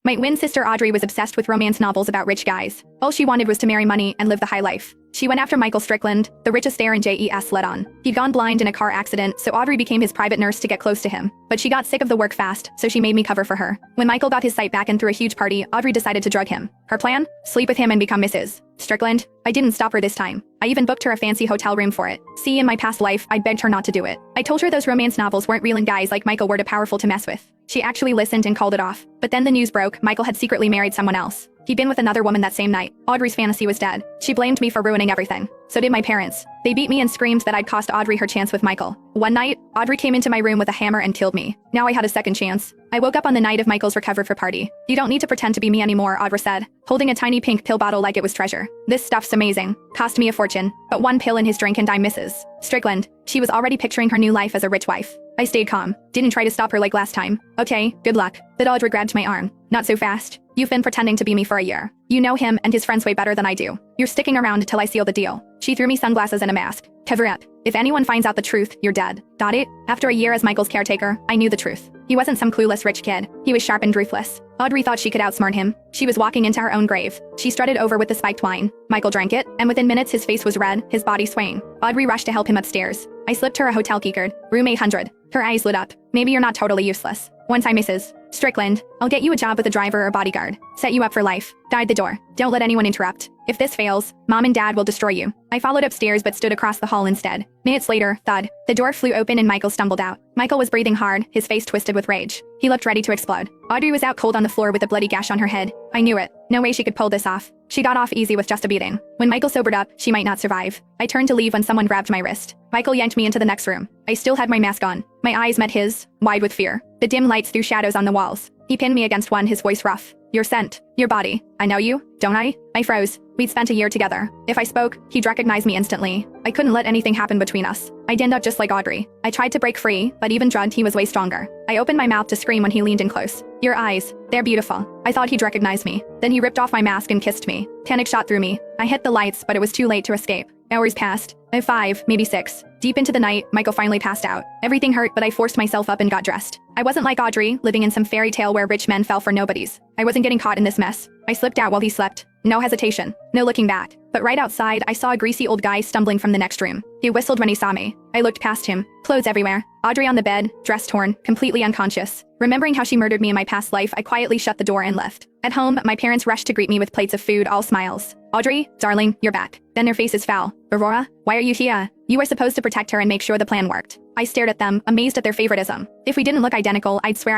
My twin sister Audrey was obsessed with romance novels about rich guys. All she wanted was to marry money and live the high life. She went after Michael Strickland, the richest heir in JES let on. He'd gone blind in a car accident, so Audrey became his private nurse to get close to him. But she got sick of the work fast, so she made me cover for her. When Michael got his sight back and threw a huge party, Audrey decided to drug him. Her plan? Sleep with him and become Mrs. Strickland. I didn't stop her this time. I even booked her a fancy hotel room for it. See, in my past life, I begged her not to do it. I told her those romance novels weren't real and guys like Michael were too powerful to mess with. She actually listened and called it off. But then the news broke, Michael had secretly married someone else. He'd been with another woman that same night. Audrey's fantasy was dead. She blamed me for ruining everything. So did my parents. They beat me and screamed that I'd cost Audrey her chance with Michael. One night, Audrey came into my room with a hammer and killed me. Now I had a second chance. I woke up on the night of Michael's recovered for party. You don't need to pretend to be me anymore, Audrey said, holding a tiny pink pill bottle like it was treasure. This stuff's amazing. Cost me a fortune. But one pill in his drink and I'm Mrs. Strickland. She was already picturing her new life as a rich wife. I stayed calm. Didn't try to stop her like last time. Okay, good luck. But Audrey grabbed my arm. Not so fast. You've been pretending to be me for a year. You know him and his friends way better than I do. You're sticking around till I seal the deal. She threw me sunglasses and a mask. Cover up. If anyone finds out the truth, you're dead. Got it? After a year as Michael's caretaker, I knew the truth. He wasn't some clueless rich kid. He was sharp and ruthless. Audrey thought she could outsmart him. She was walking into her own grave. She strutted over with the spiked wine. Michael drank it, and within minutes his face was red, his body swaying. Audrey rushed to help him upstairs. I slipped her a hotel keycard. Room 800. Her eyes lit up. Maybe you're not totally useless. Once I'm Mrs. Strickland, I'll get you a job with a driver or bodyguard. Set you up for life. Guide the door. Don't let anyone interrupt. If this fails, Mom and Dad will destroy you. I followed upstairs but stood across the hall instead. Minutes later, thud. The door flew open and Michael stumbled out. Michael was breathing hard, his face twisted with rage. He looked ready to explode. Audrey was out cold on the floor with a bloody gash on her head. I knew it. No way she could pull this off. She got off easy with just a beating. When Michael sobered up, she might not survive. I turned to leave when someone grabbed my wrist. Michael yanked me into the next room. I still had my mask on. My eyes met his, wide with fear. The dim lights threw shadows on the walls. He pinned me against one, his voice rough. Your scent. Your body. I know you, don't I? I froze. We'd spent a year together. If I spoke, he'd recognize me instantly. I couldn't let anything happen between us. I'd end up just like Audrey. I tried to break free, but even drugged, he was way stronger. I opened my mouth to scream when he leaned in close. Your eyes. They're beautiful. I thought he'd recognize me. Then he ripped off my mask and kissed me. Panic shot through me. I hit the lights, but it was too late to escape. Hours passed. 5, maybe 6. Deep into the night, Michael finally passed out. Everything hurt, but I forced myself up and got dressed. I wasn't like Audrey, living in some fairy tale where rich men fell for nobodies. I wasn't getting caught in this mess. I slipped out while he slept. No hesitation. No looking back. But right outside, I saw a greasy old guy stumbling from the next room. He whistled when he saw me. I looked past him. Clothes everywhere. Audrey on the bed, dress torn, completely unconscious. Remembering how she murdered me in my past life, I quietly shut the door and left. At home, my parents rushed to greet me with plates of food, all smiles. Audrey, darling, you're back. Then their faces fell. Aurora, why are you here? You were supposed to protect her and make sure the plan worked. I stared at them, amazed at their favoritism. If we didn't look identical, I'd swear